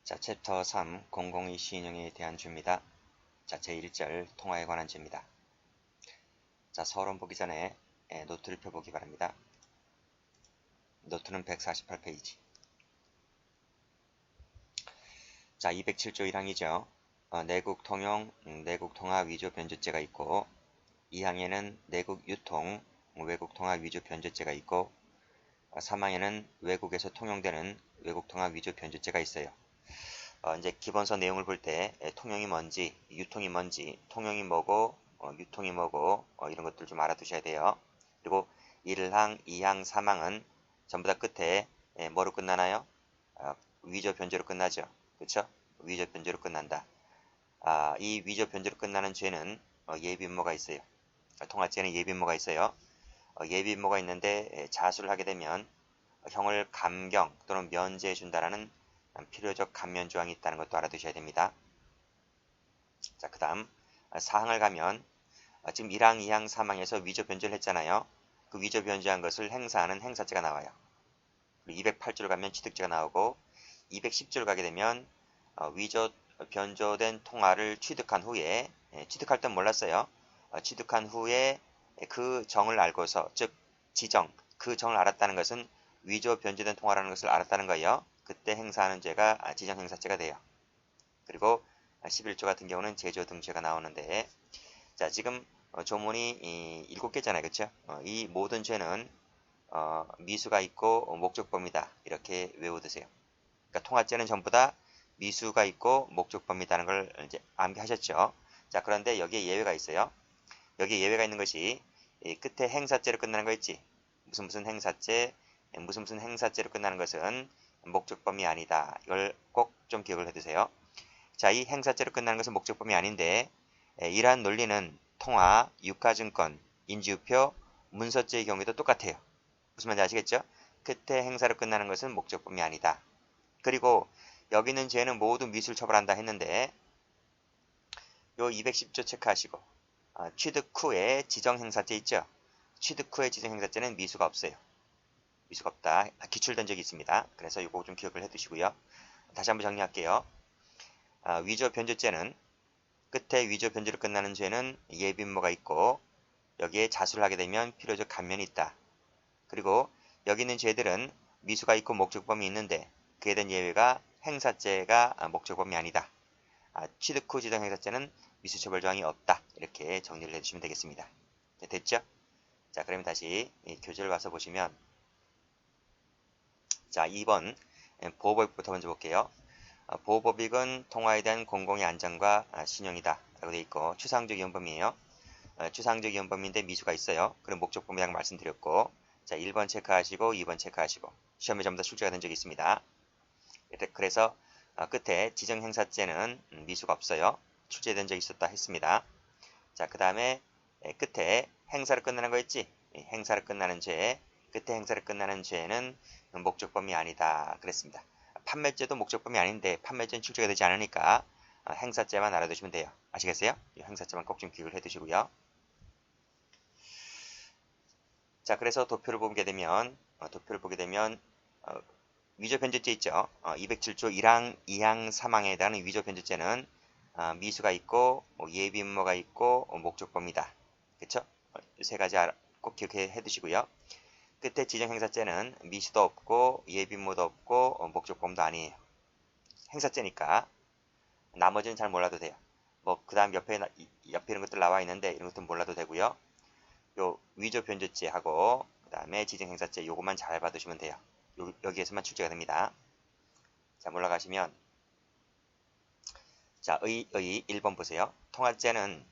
자, 챕터 3 공공의 시인형에 대한 주입니다. 자, 제1절 통화에 관한 주입니다. 자, 서론 보기 전에 노트를 펴보기 바랍니다. 노트는 148페이지. 자, 207조 1항이죠. 내국 통용, 내국 통화 위조 변조죄가 있고 2항에는 내국 유통, 외국 통화 위조 변조죄가 있고 3항에는 외국에서 통용되는 외국 통화 위조 변조죄가 있어요. 이제 기본서 내용을 볼 때 통용이 뭔지, 유통이 뭔지, 통용이 뭐고, 유통이 뭐고 이런 것들 좀 알아두셔야 돼요. 그리고 1항, 2항, 3항은 전부 다 끝에 뭐로 끝나나요? 위조 변조로 끝나죠. 그렇죠? 위조 변조로 끝난다. 이 위조 변조로 끝나는 죄는 예비음모가 있어요. 통화죄는 예비음모가 있어요. 예비음모가 있는데 자수를 하게 되면 형을 감경 또는 면제해 준다라는 필요적 감면 조항이 있다는 것도 알아두셔야 됩니다. 자, 그 다음 4항을 가면 지금 1항, 2항, 3항에서 위조 변조를 했잖아요. 그 위조 변조한 것을 행사하는 행사죄가 나와요. 그리고 208조를 가면 취득죄가 나오고 210조를 가게 되면 위조 변조된 통화를 취득한 후에 취득할 땐 몰랐어요. 취득한 후에 그 정을 알고서 즉 지정, 그 정을 알았다는 것은 위조 변조된 통화라는 것을 알았다는 거예요. 그때 행사하는 죄가 지정행사죄가 돼요. 그리고 11조 같은 경우는 제조 등죄가 나오는데 자, 지금 조문이 7개잖아요. 그렇죠? 이 모든 죄는 미수가 있고 목적범위다. 이렇게 외워두세요. 그러니까 통화죄는 전부 다 미수가 있고 목적범위다는 걸 이제 암기하셨죠. 자, 그런데 여기에 예외가 있어요. 여기에 예외가 있는 것이 끝에 행사죄로 끝나는 거 있지. 무슨 행사죄, 무슨 행사죄로 끝나는 것은 목적범위 아니다. 이걸 꼭 좀 기억을 해두세요. 자, 이 행사죄로 끝나는 것은 목적범위 아닌데 이러한 논리는 통화, 유가증권, 인지우표, 문서죄의 경우에도 똑같아요. 무슨 말인지 아시겠죠? 끝에 행사로 끝나는 것은 목적범위 아니다. 그리고 여기 있는 죄는 모두 미수를 처벌한다 했는데 요 210조 체크하시고 취득 후에 지정행사죄 있죠? 취득 후에 지정행사죄는 미수가 없어요. 미수가 없다. 기출된 적이 있습니다. 그래서 이거 좀 기억을 해두시고요. 다시 한번 정리할게요. 위조 변조죄는 끝에 위조 변조로 끝나는 죄는 예비음모가 있고 여기에 자수를 하게 되면 필요적 감면이 있다. 그리고 여기 있는 죄들은 미수가 있고 목적범위 있는데 그에 대한 예외가 행사죄가 목적범위 아니다. 취득 후 지정행사죄는 미수처벌 조항이 없다. 이렇게 정리를 해주시면 되겠습니다. 네, 됐죠? 자, 그러면 다시 교재를 와서 보시면 자, 2번 보호법익부터 먼저 볼게요. 보호법익은 통화에 대한 공공의 안전과 신용이다 라고 되어 있고 추상적 위헌범위예요. 추상적 위헌범위인데 미수가 있어요. 그럼 목적범위라고 말씀드렸고 자, 1번 체크하시고 2번 체크하시고 시험에 전부 다 출제가 된 적이 있습니다. 그래서 끝에 지정행사죄는 미수가 없어요. 출제된 적이 있었다 했습니다. 자, 그 다음에 끝에 행사로 끝나는 거 있지? 행사로 끝나는 죄, 끝에 행사로 끝나는 죄는 목적범위 아니다 그랬습니다. 판매죄도 목적범위 아닌데 판매죄는 출제가 되지 않으니까 행사죄만 알아두시면 돼요. 아시겠어요? 이 행사죄만 꼭 좀 기억을 해두시고요. 자, 그래서 도표를 보게 되면 위조 변조죄 있죠. 207조 1항, 2항, 3항에 해당하는 위조 변조죄는 미수가 있고 예비음모가 있고 목적범위다. 그쵸? 세 가지 꼭 기억해 두시고요. 끝에 지정행사죄는 미수도 없고 예비음모도 없고 목적범위도 아니에요. 행사죄니까 나머지는 잘 몰라도 돼요. 뭐 그 다음 옆에 이런 것들 나와 있는데 이런 것들 몰라도 되고요. 요 위조 변조죄하고 그 다음에 지정행사죄 요것만 잘 봐두시면 돼요. 여기에서만 출제가 됩니다. 자, 올라가시면 자, 1번 보세요. 통화죄는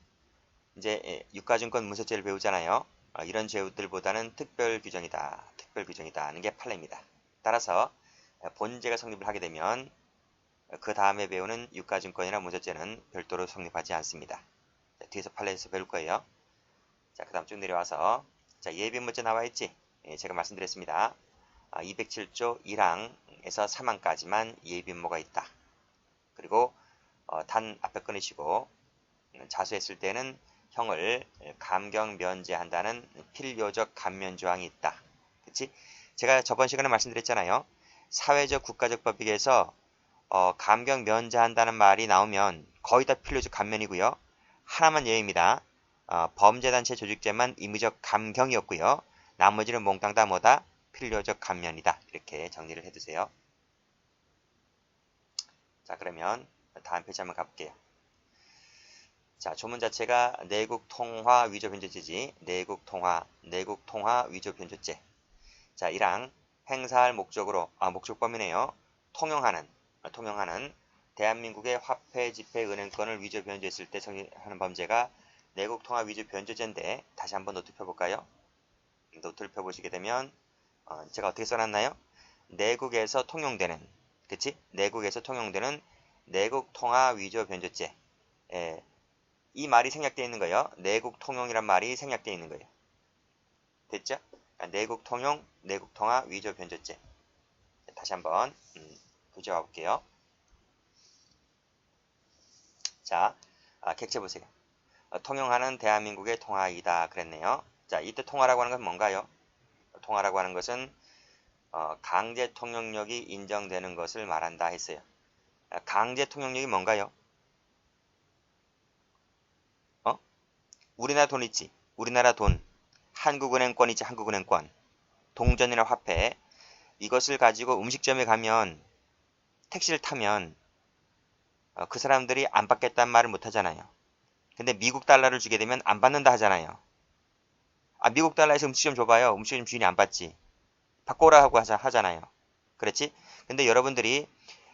이제 유가증권 문서죄를 배우잖아요. 이런 죄들보다는 특별 규정이다. 특별 규정이다 하는 게 판례입니다. 따라서 본죄가 성립을 하게 되면 그 다음에 배우는 유가증권이나 문서죄는 별도로 성립하지 않습니다. 자, 뒤에서 판례에서 배울 거예요. 자, 그 다음 쭉 내려와서 자, 예비음모죄 나와 있지? 제가 말씀드렸습니다. 207조 1항에서 3항까지만 예비음모가 있다. 그리고 단 앞에 끊으시고 자수했을 때는 형을 감경 면제한다는 필요적 감면 조항이 있다. 그치? 제가 저번 시간에 말씀드렸잖아요. 사회적 국가적 법익에서 감경 면제한다는 말이 나오면 거의 다 필요적 감면이고요. 하나만 예외입니다. 범죄단체 조직죄만 임의적 감경이었고요. 나머지는 몽땅 다 뭐다? 필요적 감면이다. 이렇게 정리를 해두세요. 자, 그러면 다음 페이지 한번 가볼게요. 자, 조문 자체가 내국통화 위조변조죄지. 내국통화 위조변조죄. 자, 1항 행사할 목적으로, 목적 범위네요. 통용하는 대한민국의 화폐, 지폐, 은행권을 위조 변조했을 때 처리하는 범죄가 내국통화 위조 변조죄인데 다시 한번 노트 펴볼까요? 노트를 펴보시게 되면 제가 어떻게 써놨나요? 내국에서 통용되는, 그치? 내국에서 통용되는 내국통화 위조 변조죄. 이 말이 생략되어 있는 거예요. 내국 통용이란 말이 생략되어 있는 거예요. 됐죠? 내국 통용, 내국통화 위조 변조죄. 다시 한번 부여와 볼게요. 자, 객체 보세요. 통용하는 대한민국의 통화이다 그랬네요. 자, 이때 통화라고 하는 건 뭔가요? 통화라고 하는 것은 강제 통용력이 인정되는 것을 말한다 했어요. 강제 통용력이 뭔가요? 우리나라 돈 있지? 우리나라 돈. 한국은행권 있지? 한국은행권. 동전이나 화폐. 이것을 가지고 음식점에 가면 택시를 타면 그 사람들이 안 받겠다는 말을 못 하잖아요. 근데 미국 달러를 주게 되면 안 받는다 하잖아요. 미국 달러에서 음식점 줘봐요. 음식점 주인이 안 받지. 바꿔라 하고 하잖아요. 그렇지? 근데 여러분들이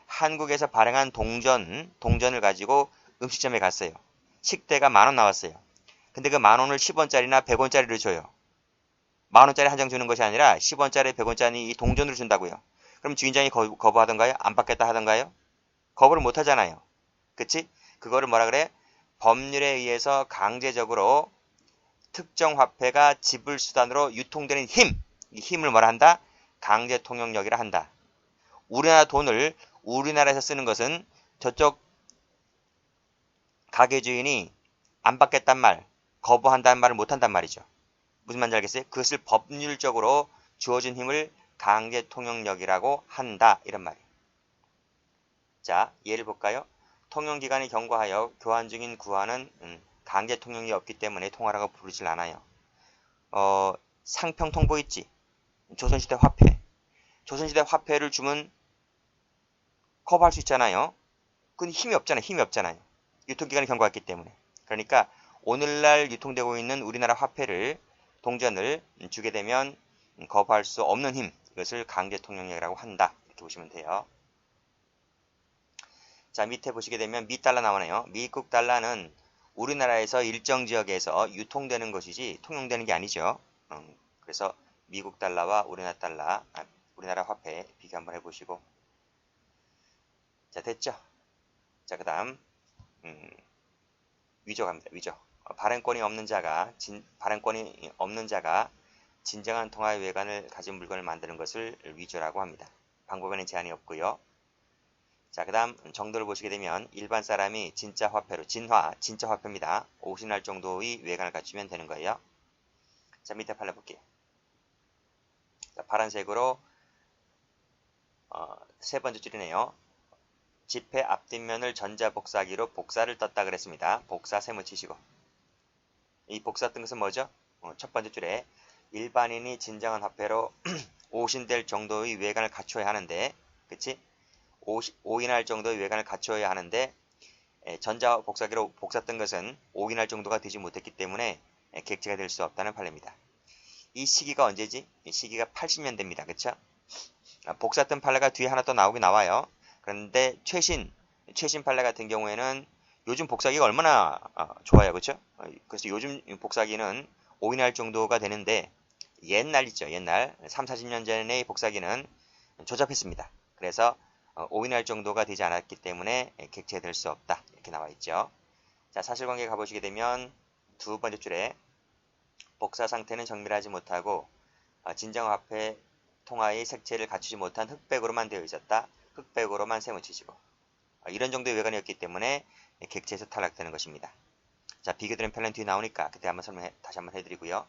한국에서 발행한 동전을 가지고 음식점에 갔어요. 식대가 10,000원 나왔어요. 근데 그 10,000원을 10원짜리나 100원짜리를 줘요. 10,000원짜리 한 장 주는 것이 아니라 10원짜리, 100원짜리 이 동전으로 준다고요. 그럼 주인장이 거부하던가요? 안 받겠다 하던가요? 거부를 못 하잖아요. 그치? 그거를 뭐라 그래? 법률에 의해서 강제적으로 특정 화폐가 지불 수단으로 유통되는 힘! 이 힘을 뭐라 한다? 강제 통용력이라 한다. 우리나라 돈을 우리나라에서 쓰는 것은 저쪽 가게 주인이 안 받겠단 말, 거부한다는 말을 못 한단 말이죠. 무슨 말인지 알겠어요? 그것을 법률적으로 주어진 힘을 강제 통용력이라고 한다. 이런 말이에요. 자, 예를 볼까요? 통용기관이 경고하여 교환 중인 구화는 강제 통용이 없기 때문에 통화라고 부르질 않아요. 상평통보 있지? 조선시대 화폐. 조선시대 화폐를 주면 거부할 수 있잖아요. 그건 힘이 없잖아요. 유통기간이 경과했기 때문에. 그러니까 오늘날 유통되고 있는 우리나라 화폐를 동전을 주게 되면 거부할 수 없는 힘, 이것을 강제 통용력이라고 한다. 이렇게 보시면 돼요. 자, 밑에 보시게 되면 미달러 나오네요. 미국 달러는 우리나라에서 일정 지역에서 유통되는 것이지 통용되는 게 아니죠. 그래서 미국 달러와 우리나라 달러, 우리나라 화폐 비교 한번 해보시고. 자, 됐죠? 자, 그 다음 위조 갑니다. 위조. 발행권이 없는 자가 진정한 통화의 외관을 가진 물건을 만드는 것을 위조라고 합니다. 방법에는 제한이 없고요. 자, 그 다음 정도를 보시게 되면 일반 사람이 진짜 화폐로 진짜 화폐입니다. 50날 정도의 외관을 갖추면 되는 거예요. 자, 밑에 팔라 볼게요. 자, 파란색으로 세 번째 줄이네요. 지폐 앞뒷면을 전자복사기로 복사를 떴다 그랬습니다. 복사 세모 치시고. 이 복사 뜬 것은 뭐죠? 첫 번째 줄에 일반인이 진정한 화폐로 오신될 정도의 외관을 갖춰야 하는데, 그치? 오인할 정도의 외관을 갖춰야 하는데, 전자복사기로 복사 뜬 것은 오인할 정도가 되지 못했기 때문에 객체가 될 수 없다는 판례입니다. 이 시기가 언제지? 이 시기가 80년대입니다. 그쵸? 복사 뜬 판례가 뒤에 하나 또 나오긴 나와요. 그런데 최신 판례 같은 경우에는 요즘 복사기가 얼마나 좋아요. 그쵸? 그래서 요즘 복사기는 오인할 정도가 되는데 옛날 있죠. 옛날 3, 40년 전의 복사기는 조잡했습니다. 그래서 오인할 정도가 되지 않았기 때문에 객체될 수 없다. 이렇게 나와 있죠. 자, 사실관계 가보시게 되면 두 번째 줄에 복사 상태는 정밀하지 못하고 진정화폐 통화의 색채를 갖추지 못한 흑백으로만 되어 있었다. 흑백으로만 세무치시고 이런 정도의 외관이었기 때문에 객체에서 탈락되는 것입니다. 자, 비교되는 편은 뒤에 나오니까 그때 다시 한번 해드리고요.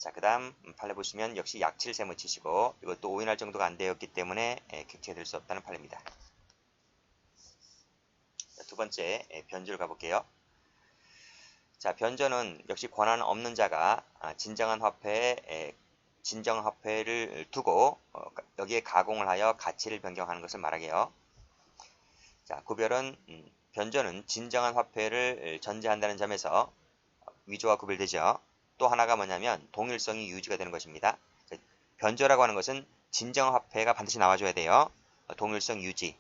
자, 그 다음 판례 보시면 역시 약칠 세모 치시고 이것도 오인할 정도가 안 되었기 때문에 객체될 수 없다는 판례입니다. 자, 두 번째 변주를 가볼게요. 자, 변전은 역시 권한 없는 자가 진정한 화폐를 두고 여기에 가공을 하여 가치를 변경하는 것을 말하게요. 자, 구별은 변전은 진정한 화폐를 전제한다는 점에서 위조와 구별되죠. 또 하나가 뭐냐면 동일성이 유지가 되는 것입니다. 변조라고 하는 것은 진정화폐가 반드시 나와줘야 돼요. 동일성 유지.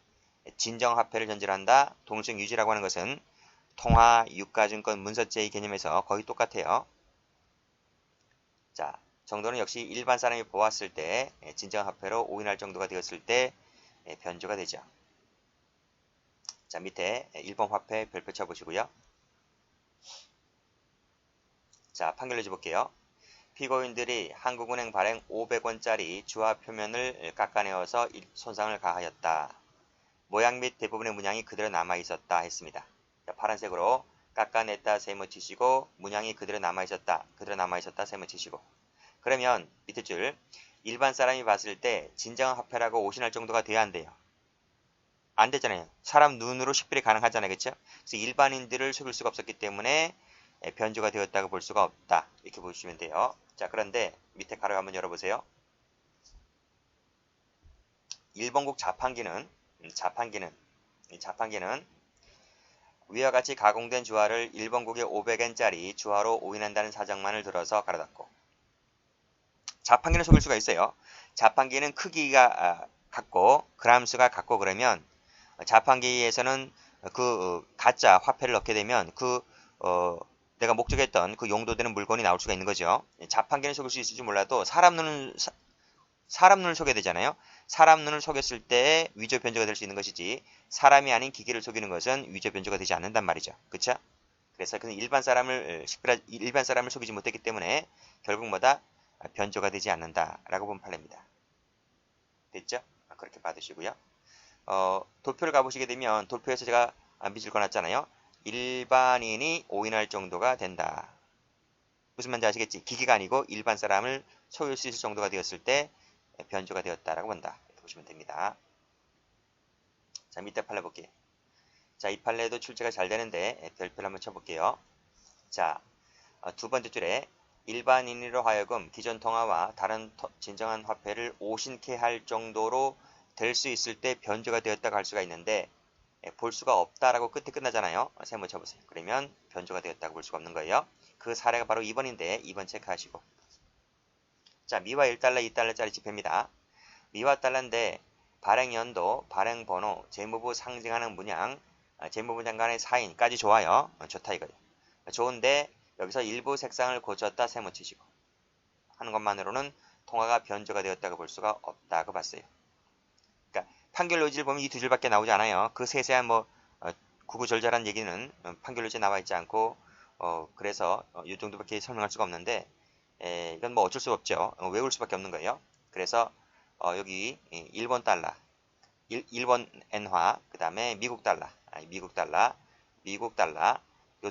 진정화폐를 전제로 한다. 동일성 유지라고 하는 것은 통화, 유가증권, 문서제의 개념에서 거의 똑같아요. 자, 정도는 역시 일반 사람이 보았을 때 진정화폐로 오인할 정도가 되었을 때 변조가 되죠. 자, 밑에 1번 화폐 별표 쳐보시고요. 자, 판결 내줘볼게요. 피고인들이 한국은행 발행 500원짜리 주화 표면을 깎아내어서 손상을 가하였다. 모양 및 대부분의 문양이 그대로 남아있었다 했습니다. 자, 파란색으로 깎아냈다 세모 치시고 문양이 그대로 남아있었다 세모 치시고 그러면 밑에 줄 일반 사람이 봤을 때 진정한 화폐라고 오신할 정도가 돼야 한대요. 안 되잖아요. 사람 눈으로 식별이 가능하잖아요. 그렇죠? 그래서 일반인들을 속일 수가 없었기 때문에 변조가 되었다고 볼 수가 없다. 이렇게 보시면 돼요. 자, 그런데 밑에 가로 한번 열어보세요. 일본국 자판기는 위와 같이 가공된 주화를 일본국의 500엔짜리 주화로 오인한다는 사정만을 들어서 가로 닫고 자판기는 속일 수가 있어요. 자판기는 크기가 같고 그람수가 같고 그러면 자판기에서는 그 가짜 화폐를 넣게 되면 내가 목적했던 그 용도되는 물건이 나올 수가 있는 거죠. 자판기는 속일 수 있을지 몰라도 사람 눈을 속여야 되잖아요. 사람 눈을 속였을 때 위조 변조가 될 수 있는 것이지 사람이 아닌 기계를 속이는 것은 위조 변조가 되지 않는단 말이죠. 그렇죠? 그래서 그는 일반 사람을 속이지 못했기 때문에 결국 뭐다? 변조가 되지 않는다라고 본 판례입니다. 됐죠? 그렇게 받으시고요. 도표를 가보시게 되면 도표에서 제가 밑줄 꺼놨잖아요. 일반인이 오인할 정도가 된다. 무슨 말인지 아시겠지? 기계가 아니고 일반 사람을 속일 수 있을 정도가 되었을 때 변조가 되었다라고 본다. 이렇게 보시면 됩니다. 자, 밑에 판례 볼게요. 자, 이 판례도 출제가 잘 되는데 별표를 한번 쳐볼게요. 자, 두 번째 줄에 일반인으로 하여금 기존 통화와 다른 진정한 화폐를 오신케 할 정도로 될 수 있을 때 변조가 되었다고 할 수가 있는데 볼 수가 없다라고 끝에 끝나잖아요. 세모 쳐보세요. 그러면 변조가 되었다고 볼 수가 없는 거예요. 그 사례가 바로 2번인데 2번 체크하시고 자, 미화 1달러, 2달러짜리 지폐입니다. 미화 달러인데 발행연도, 발행번호, 재무부 상징하는 문양, 재무부 장관의 사인까지 좋아요. 좋다 이거예요. 좋은데 여기서 일부 색상을 고쳤다 세모 치시고 하는 것만으로는 통화가 변조가 되었다고 볼 수가 없다고 봤어요. 그러니까 판결 노지를 보면 이 두 줄밖에 나오지 않아요. 그 세세한 구구절절한 얘기는 판결 노지에 나와 있지 않고 그래서 이 정도밖에 설명할 수가 없는데 이건 뭐 어쩔 수 없죠. 외울 수밖에 없는 거예요. 그래서 여기 일본 달러, 일본 엔화, 그 다음에 미국 달러, 이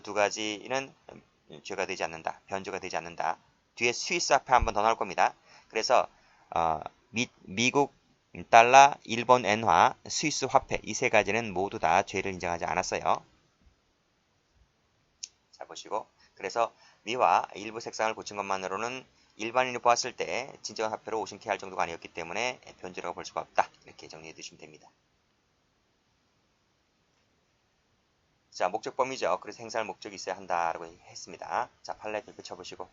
두 가지는 죄가 되지 않는다. 변조가 되지 않는다. 뒤에 스위스 화폐 한 번 더 나올 겁니다. 그래서 미국 달러, 일본 엔화, 스위스 화폐 이 세 가지는 모두 다 죄를 인정하지 않았어요. 자, 보시고 그래서 미화 일부 색상을 고친 것만으로는 일반인이 보았을 때 진정한 화폐로 오신케 할 정도가 아니었기 때문에 변조라고 볼 수가 없다. 이렇게 정리해 두시면 됩니다. 자, 목적범위죠. 그래서 행사할 목적이 있어야 한다라고 했습니다. 자, 판례 별표 쳐보시고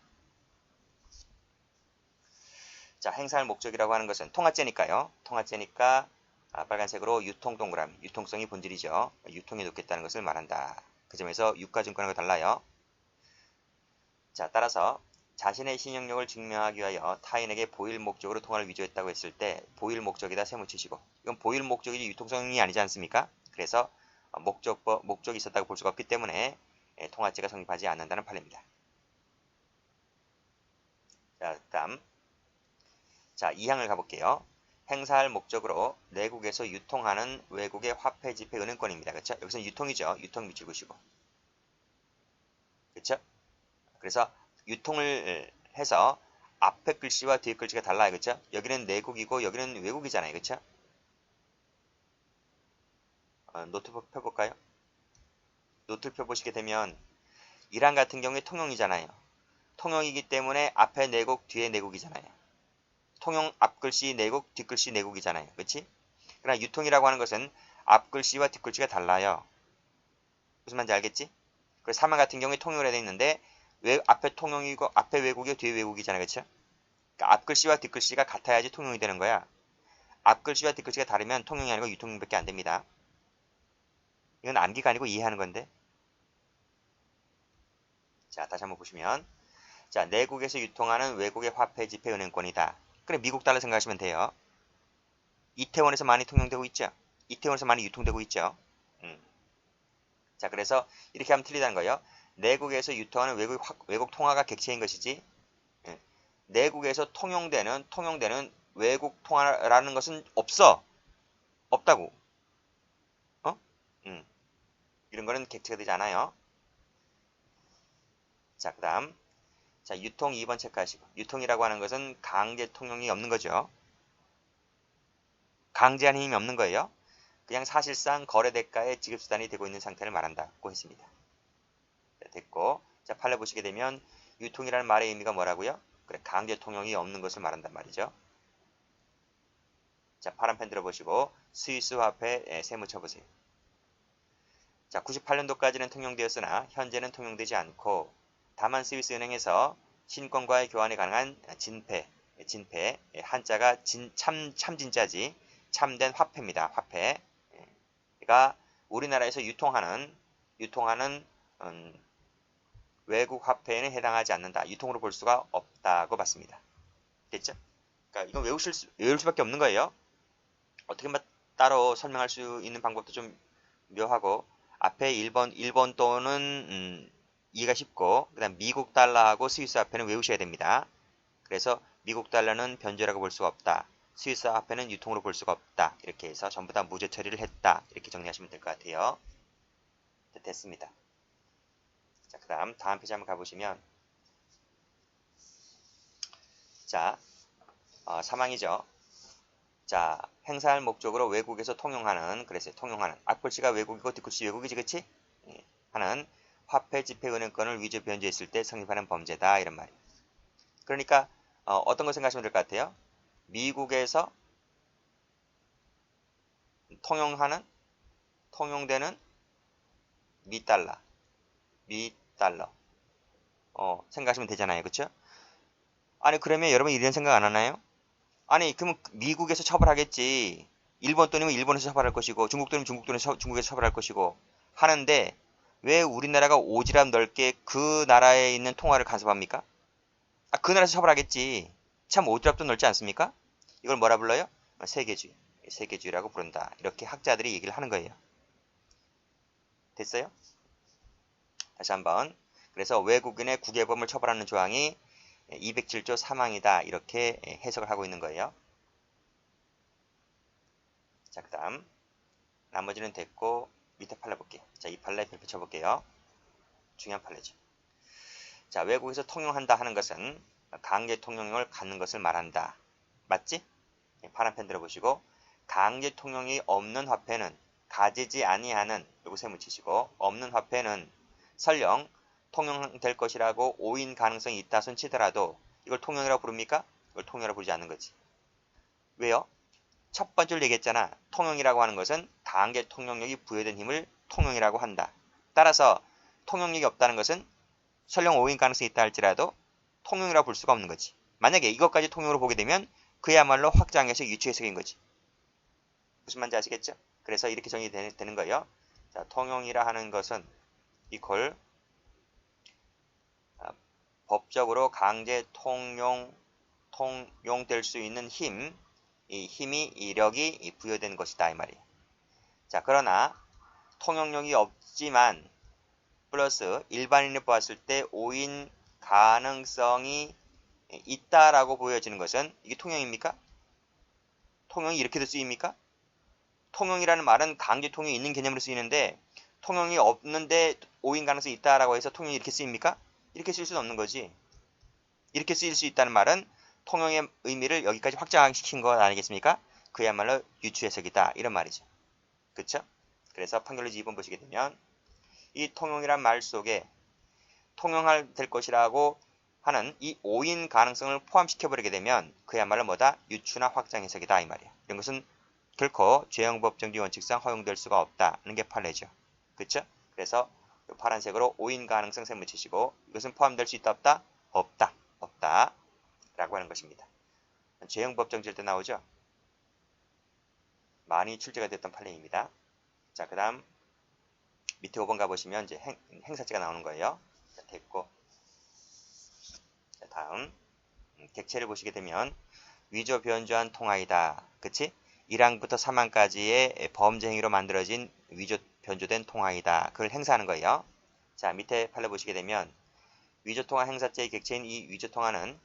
자, 행사할 목적이라고 하는 것은 통화죄니까요. 통화죄니까 빨간색으로 유통 동그라미, 유통성이 본질이죠. 유통에 놓겠다는 것을 말한다. 그 점에서 유가증권하고 달라요. 자, 따라서 자신의 신용력을 증명하기 위하여 타인에게 보일 목적으로 통화를 위조했다고 했을 때 보일 목적에다 세모 치시고 이건 보일 목적이지 유통성이 아니지 않습니까? 그래서 목적이 있었다고 볼 수가 없기 때문에 통화죄가 성립하지 않는다는 판례입니다. 자, 다음 자, 2항을 가볼게요. 행사할 목적으로 내국에서 유통하는 외국의 화폐 지폐 은행권입니다. 그렇죠? 여기서는 유통이죠. 유통 밑줄 그시고 그렇죠? 그래서 유통을 해서 앞에 글씨와 뒤에 글씨가 달라요. 그쵸? 여기는 내국이고 여기는 외국이잖아요. 그쵸? 노트 펴볼까요? 노트를 펴보시게 되면 이란 같은 경우에 통용이잖아요. 통용이기 때문에 앞에 내국, 뒤에 내국이잖아요. 통용 앞글씨 내국, 뒷글씨 내국이잖아요. 그치? 그러나 유통이라고 하는 것은 앞글씨와 뒷글씨가 달라요. 무슨 말인지 알겠지? 그래서 사망 같은 경우에 통용을 해야 되는데 앞에 통용이고 앞에 외국이고 뒤에 외국이잖아요. 그쵸? 그러니까 앞글씨와 뒷글씨가 같아야지 통용이 되는 거야. 앞글씨와 뒷글씨가 다르면 통용이 아니고 유통밖에 안 됩니다. 이건 암기가 아니고 이해하는 건데. 자, 다시 한번 보시면 자, 내국에서 유통하는 외국의 화폐 지폐 은행권이다. 그래, 미국 달러 생각하시면 돼요. 이태원에서 많이 통용되고 있죠. 이태원에서 많이 유통되고 있죠. 자, 그래서 이렇게 하면 틀리다는 거예요. 내국에서 유통하는 외국 통화가 객체인 것이지. 예. 내국에서 통용되는 외국 통화라는 것은 없어. 없다고. 어? 이런 거는 객체가 되지 않아요. 자, 그 다음. 자, 유통 2번 체크하시고. 유통이라고 하는 것은 강제 통용이 없는 거죠. 강제한 힘이 없는 거예요. 그냥 사실상 거래 대가의 지급수단이 되고 있는 상태를 말한다고 했습니다. 자, 됐고. 자, 판례 보시게 되면 유통이라는 말의 의미가 뭐라고요? 그래, 강제 통용이 없는 것을 말한단 말이죠. 자, 파란 펜 들어보시고 스위스 화폐 세무 쳐보세요. 자, 98년도까지는 통용되었으나 현재는 통용되지 않고 다만 스위스 은행에서 신권과의 교환이 가능한 진폐, 한자가 참진짜지 참된 화폐입니다. 화폐가 우리나라에서 유통하는 외국 화폐에는 해당하지 않는다. 유통으로 볼 수가 없다고 봤습니다. 됐죠? 그러니까 이건 외울 수밖에 없는 거예요. 어떻게 따로 설명할 수 있는 방법도 좀 묘하고 앞에 일본 또는 이해가 쉽고 그다음 미국 달러하고 스위스 화폐는 외우셔야 됩니다. 그래서 미국 달러는 변제라고 볼 수가 없다. 스위스 화폐는 유통으로 볼 수가 없다. 이렇게 해서 전부 다 무죄 처리를 했다. 이렇게 정리하시면 될 것 같아요. 됐습니다. 자, 그 다음 페이지 한번 가보시면 자, 사망이죠. 자, 행사할 목적으로 외국에서 통용하는, 그래서 통용하는, 앞글씨가 외국이고 뒷글씨 외국이지, 그치? 예, 하는 화폐 지폐 은행권을 위조 변제했을 때 성립하는 범죄다, 이런 말이에요. 그러니까, 어떤 거 생각하시면 될 것 같아요? 미국에서 통용되는 미달러, 생각하시면 되잖아요, 그쵸? 아니, 그러면 여러분 이런 생각 안 하나요? 아니, 그러면 미국에서 처벌하겠지. 일본 돈이면 일본에서 처벌할 것이고, 중국 돈이면 중국에서 처벌할 것이고, 하는데, 왜 우리나라가 오지랖 넓게 그 나라에 있는 통화를 간섭합니까? 그 나라에서 처벌하겠지. 참 오지랖도 넓지 않습니까? 이걸 뭐라 불러요? 세계주의. 세계주의라고 부른다. 이렇게 학자들이 얘기를 하는 거예요. 됐어요? 다시 한번. 그래서 외국인의 국외범을 처벌하는 조항이 207조 사망이다. 이렇게 해석을 하고 있는 거예요. 자, 그 다음 나머지는 됐고 밑에 판례 볼게요. 자, 이 판례 별표 쳐볼게요. 중요한 판례죠. 자, 외국에서 통용한다 하는 것은 강제 통용을 갖는 것을 말한다. 맞지? 파란 펜 들어보시고 강제 통용이 없는 화폐는 가지지 아니하는 요거 세무 치시고 없는 화폐는 설령 통용될 것이라고 오인 가능성이 있다 손 치더라도 이걸 통용이라고 부릅니까? 이걸 통용이라고 부르지 않는 거지. 왜요? 첫 번째로 얘기했잖아. 통용이라고 하는 것은 강제 통용력이 부여된 힘을 통용이라고 한다. 따라서 통용력이 없다는 것은 설령 오인 가능성이 있다 할지라도 통용이라고 볼 수가 없는 거지. 만약에 이것까지 통용으로 보게 되면 그야말로 확장해석, 유추해석인 거지. 무슨 말인지 아시겠죠? 그래서 이렇게 정의되는 거예요. 자, 통용이라 하는 것은 이퀄 법적으로 강제 통용될 수 있는 힘, 이 힘이 이력이 부여된 것이다 이 말이에요. 자, 그러나 통용력이 없지만 플러스 일반인이 보았을 때 오인 가능성이 있다라고 보여지는 것은 이게 통용입니까? 통용이 이렇게도 쓰입니까? 통용이라는 말은 강제 통용이 있는 개념으로 쓰이는데 통용이 없는데 오인 가능성이 있다라고 해서 통용이 이렇게 쓰입니까? 이렇게 쓸 수는 없는 거지. 이렇게 쓰일 수 있다는 말은 통용의 의미를 여기까지 확장시킨 것 아니겠습니까? 그야말로 유추해석이다 이런 말이죠. 그쵸? 그래서 판결문지 2번 보시게 되면 이 통용이란 말 속에 통용할 될 것이라고 하는 이 오인 가능성을 포함시켜버리게 되면 그야말로 뭐다? 유추나 확장 해석이다 이 말이야. 이런 것은 결코 죄형법정지 원칙상 허용될 수가 없다는 게 판례죠. 그쵸? 그래서 파란색으로 오인 가능성 셈 붙이시고 이것은 포함될 수 있다 없다? 없다. 없다. 라고 하는 것입니다. 죄형법정지일 때 나오죠? 많이 출제가 됐던 판례입니다. 자, 그 다음 밑에 5번 가보시면 이제 행사죄가 나오는 거예요. 자, 됐고. 자, 다음 객체를 보시게 되면 위조 변조한 통화이다. 그치? 1항부터 3항까지의 범죄 행위로 만들어진 위조 변조된 통화이다. 그걸 행사하는 거예요. 자, 밑에 판례 보시게 되면 위조통화 행사죄의 객체인 이 위조통화는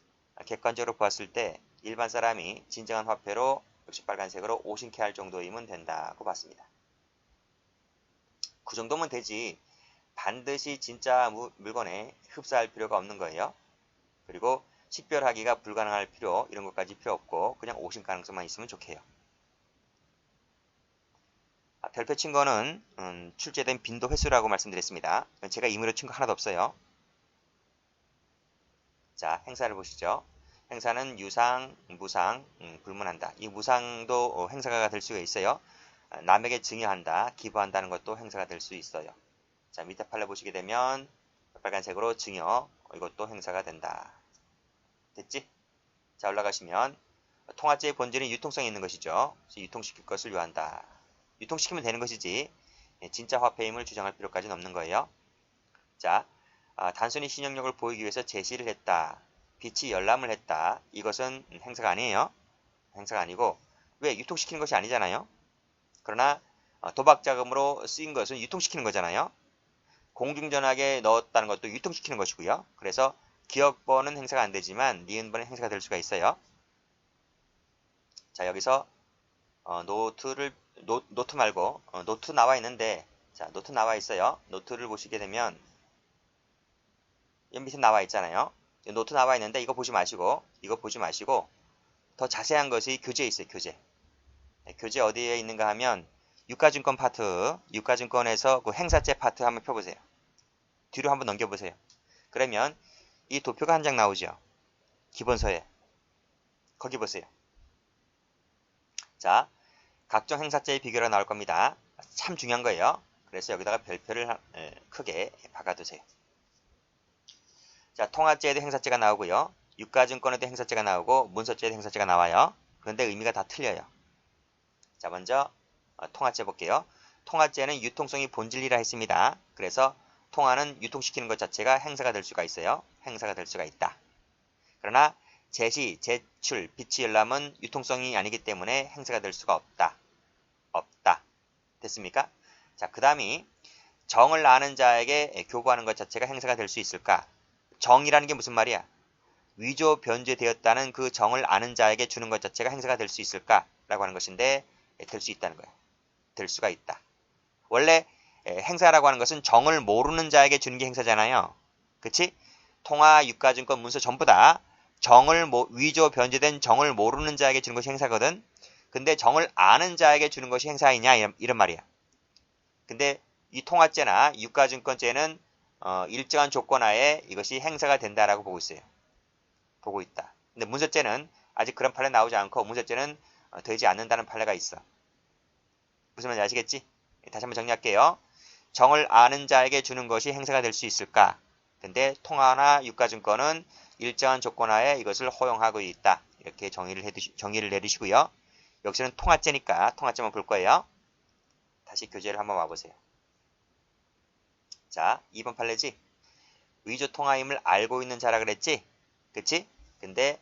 객관적으로 보았을 때 일반 사람이 진정한 화폐로 역시 빨간색으로 오신케 할 정도이면 된다고 봤습니다. 그 정도면 되지 반드시 진짜 물건에 흡사할 필요가 없는 거예요. 그리고 식별하기가 불가능할 필요 이런 것까지 필요 없고 그냥 오신 가능성만 있으면 좋게요. 별표 친 거는 출제된 빈도 횟수라고 말씀드렸습니다. 제가 임의로 친 거 하나도 없어요. 자, 행사를 보시죠. 행사는 유상, 무상, 불문한다. 이 무상도 행사가 될 수가 있어요. 남에게 증여한다, 기부한다는 것도 행사가 될 수 있어요. 자, 밑에 판례 보시게 되면 빨간색으로 증여, 이것도 행사가 된다. 됐지? 자, 올라가시면 통화죄의 본질은 유통성이 있는 것이죠. 유통시킬 것을 요한다. 유통시키면 되는 것이지 진짜 화폐임을 주장할 필요까지는 없는 거예요. 자, 단순히 신용력을 보이기 위해서 제시를 했다. 빛이 열람을 했다. 이것은 행사가 아니에요. 행사가 아니고 왜? 유통시키는 것이 아니잖아요. 그러나 도박자금으로 쓰인 것은 유통시키는 거잖아요. 공중전화기에 넣었다는 것도 유통시키는 것이고요. 그래서 기억번은 행사가 안 되지만 니은번은 행사가 될 수가 있어요. 자, 여기서 노트 말고 노트 나와 있는데 자, 노트 나와 있어요. 노트를 보시게 되면 여기 밑에 나와 있잖아요. 노트 나와 있는데 이거 보지 마시고 더 자세한 것이 교재에 있어요. 교재. 네, 교재 어디에 있는가 하면 유가증권 파트, 유가증권에서 그 행사죄 파트 한번 펴보세요. 뒤로 한번 넘겨보세요. 그러면 이 도표가 한 장 나오죠. 기본서에. 거기 보세요. 자, 각종 행사죄의 비교가 나올 겁니다. 참 중요한 거예요. 그래서 여기다가 별표를 크게 박아두세요. 자, 통화죄에도 행사죄가 나오고요. 유가증권에도 행사죄가 나오고 문서죄에도 행사죄가 나와요. 그런데 의미가 다 틀려요. 자, 먼저 통화죄 볼게요. 통화죄는 유통성이 본질이라 했습니다. 그래서 통화는 유통시키는 것 자체가 행사가 될 수가 있어요. 행사가 될 수가 있다. 그러나 제시, 제출, 비치 열람은 유통성이 아니기 때문에 행사가 될 수가 없다. 없다. 됐습니까? 자, 그 다음이 정을 아는 자에게 교부하는 것 자체가 행사가 될 수 있을까? 정이라는 게 무슨 말이야? 위조 변제되었다는 그 정을 아는 자에게 주는 것 자체가 행사가 될 수 있을까? 라고 하는 것인데 될 수 있다는 거야. 될 수가 있다. 원래 행사라고 하는 것은 정을 모르는 자에게 주는 게 행사잖아요. 그치? 통화, 유가증권, 문서 전부 다 위조 변제된 정을 모르는 자에게 주는 것이 행사거든. 근데 정을 아는 자에게 주는 것이 행사이냐 이런 말이야. 근데 이 통화죄나 유가증권죄는 일정한 조건 하에 이것이 행사가 된다라고 보고 있어요. 보고 있다. 근데 문서죄는 아직 그런 판례 나오지 않고 문서죄는 되지 않는다는 판례가 있어. 무슨 말인지 아시겠지? 다시 한번 정리할게요. 정을 아는 자에게 주는 것이 행사가 될 수 있을까? 근데 통화나 유가증권은 일정한 조건 하에 이것을 허용하고 있다. 이렇게 정의를 내리시고요. 여기서는 통화죄니까 통화죄만 볼 거예요. 다시 교재를 한번 와보세요. 자, 2번 판례지? 위조 통화임을 알고 있는 자라 그랬지? 그치? 근데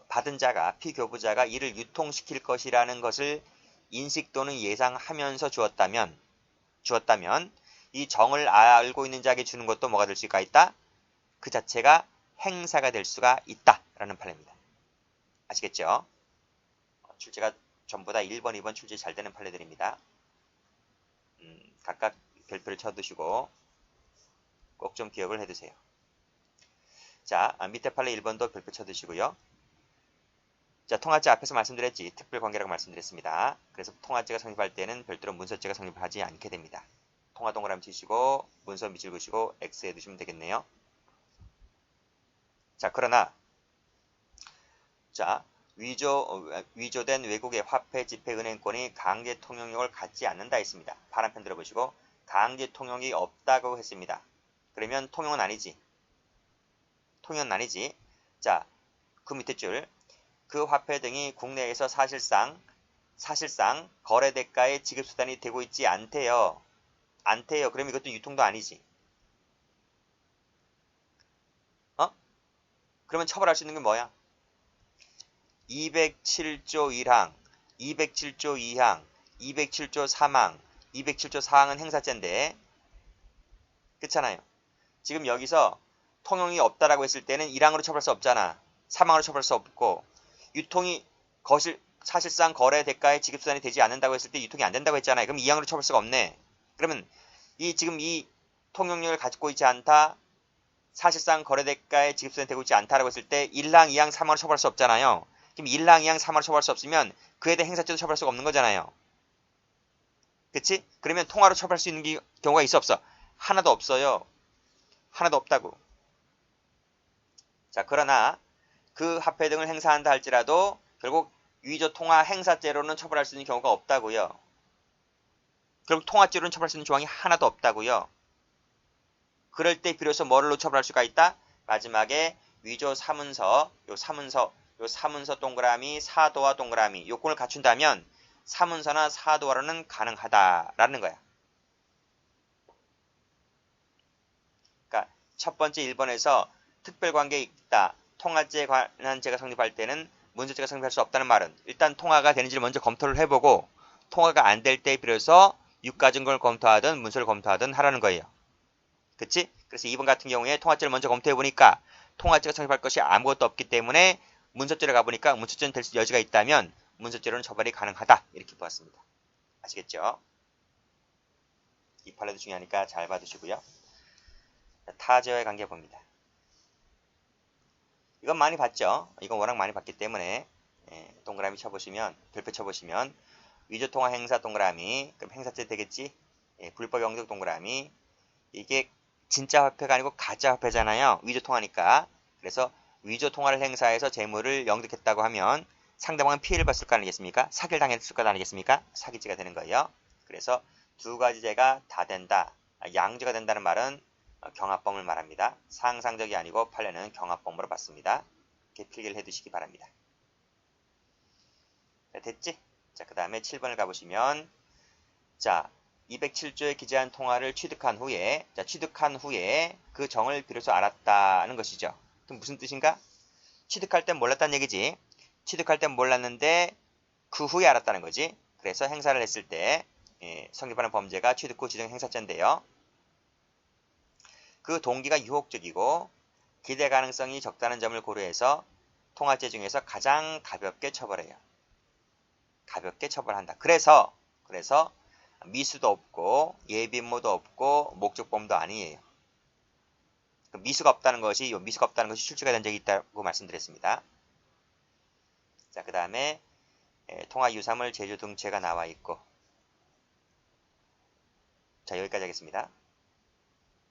받은 자가, 피교부자가 이를 유통시킬 것이라는 것을 인식 또는 예상하면서 주었다면 이 정을 알고 있는 자에게 주는 것도 뭐가 될 수가 있다? 그 자체가 행사가 될 수가 있다 라는 판례입니다. 아시겠죠? 출제가 전부 다 1번, 2번 출제 잘 되는 판례들입니다. 각각 별표를 쳐두시고 꼭 좀 기억을 해두세요. 자, 밑에 판례 1번도 별표 쳐두시고요. 자, 통화죄 앞에서 말씀드렸지. 특별관계라고 말씀드렸습니다. 그래서 통화죄가 성립할 때는 별도로 문서죄가 성립하지 않게 됩니다. 통화 동그라미 치시고 문서 밑줄 그시고 X 해두시면 되겠네요. 자, 그러나 자, 위조된 외국의 화폐 지폐 은행권이 강제 통용력을 갖지 않는다 했습니다. 파란펜 들어보시고 강제 통용이 없다고 했습니다. 그러면 통용은 아니지. 통용은 아니지. 자, 그 밑에 줄. 그 화폐 등이 국내에서 사실상 거래 대가의 지급 수단이 되고 있지 않대요. 않대요. 그럼 이것도 유통도 아니지. 그러면 처벌할 수 있는 게 뭐야? 207조 1항, 207조 2항, 207조 3항, 207조 4항은 행사죄인데, 그렇잖아요. 지금 여기서 통용이 없다라고 했을 때는 1항으로 처벌할 수 없잖아. 3항으로 처벌할 수 없고, 유통이 사실상 거래 대가의 지급 수단이 되지 않는다고 했을 때 유통이 안 된다고 했잖아요. 그럼 2항으로 처벌할 수가 없네. 그러면 지금 이 통용력을 가지고 있지 않다, 사실상 거래 대가의 지급 수단이 되고 있지 않다라고 했을 때 1항, 2항, 3항으로 처벌할 수 없잖아요. 그럼 1항, 2항, 3항으로 처벌할 수 없으면 그에 대해 행사죄도 처벌할 수가 없는 거잖아요. 그치? 그러면 통화로 처벌할 수 있는 경우가 있어 없어? 하나도 없어요. 하나도 없다고. 자, 그러나 그 화폐 등을 행사한다 할지라도 결국 위조 통화 행사죄로는 처벌할 수 있는 경우가 없다고요. 결국 통화죄로는 처벌할 수 있는 조항이 하나도 없다고요. 그럴 때 비로소 뭐로 처벌할 수가 있다? 마지막에 위조 사문서, 요 사문서 동그라미, 사도와 동그라미 요건을 갖춘다면 사문서나 사도화로는 가능하다라는 거야. 그러니까 첫 번째 1번에서 특별관계에 있다. 통화죄에 관한 죄가 성립할 때는 문서죄가 성립할 수 없다는 말은 일단 통화가 되는지를 먼저 검토를 해보고 통화가 안 될 때 비로소 유가증권을 검토하든 문서를 검토하든 하라는 거예요. 그치? 그래서 2번 같은 경우에 통화죄를 먼저 검토해보니까 통화죄가 성립할 것이 아무것도 없기 때문에 문서죄로 가보니까 문서죄는 될 여지가 있다면 문서죄로는 처벌이 가능하다. 이렇게 보았습니다. 아시겠죠? 이 판례도 중요하니까 잘 봐두시고요. 타제와의 관계 봅니다. 이건 많이 봤죠? 이건 워낙 많이 봤기 때문에 동그라미 쳐보시면 별표 쳐보시면 위조통화 행사 동그라미 그럼 행사죄 되겠지? 불법 영득 동그라미 이게 진짜 화폐가 아니고 가짜 화폐잖아요. 위조통화니까. 그래서 위조통화를 행사해서 재물을 영득했다고 하면 상대방은 피해를 봤을 거 아니겠습니까? 사기를 당했을 거 아니겠습니까? 사기죄가 되는 거예요. 그래서 두 가지 죄가 다 된다. 양죄가 된다는 말은 경합범을 말합니다. 상상적이 아니고 판례는 경합범으로 봤습니다. 이렇게 필기를 해두시기 바랍니다. 자, 됐지? 자, 그 다음에 7번을 가보시면 자 207조에 기재한 통화를 취득한 후에 그 정을 비로소 알았다는 것이죠. 그럼 무슨 뜻인가? 취득할 땐 몰랐다는 얘기지. 취득할 땐 몰랐는데 그 후에 알았다는 거지. 그래서 행사를 했을 때 성립하는 범죄가 취득 후 지정 행사죄인데요. 그 동기가 유혹적이고 기대 가능성이 적다는 점을 고려해서 통화죄 중에서 가장 가볍게 처벌해요. 가볍게 처벌한다. 그래서 미수도 없고 예비임무도 없고 목적범도 아니에요. 미수가 없다는 것이 출제가 된 적이 있다고 말씀드렸습니다. 자, 그 다음에 통화 유사물 제조 등죄가 나와 있고 자, 여기까지 하겠습니다.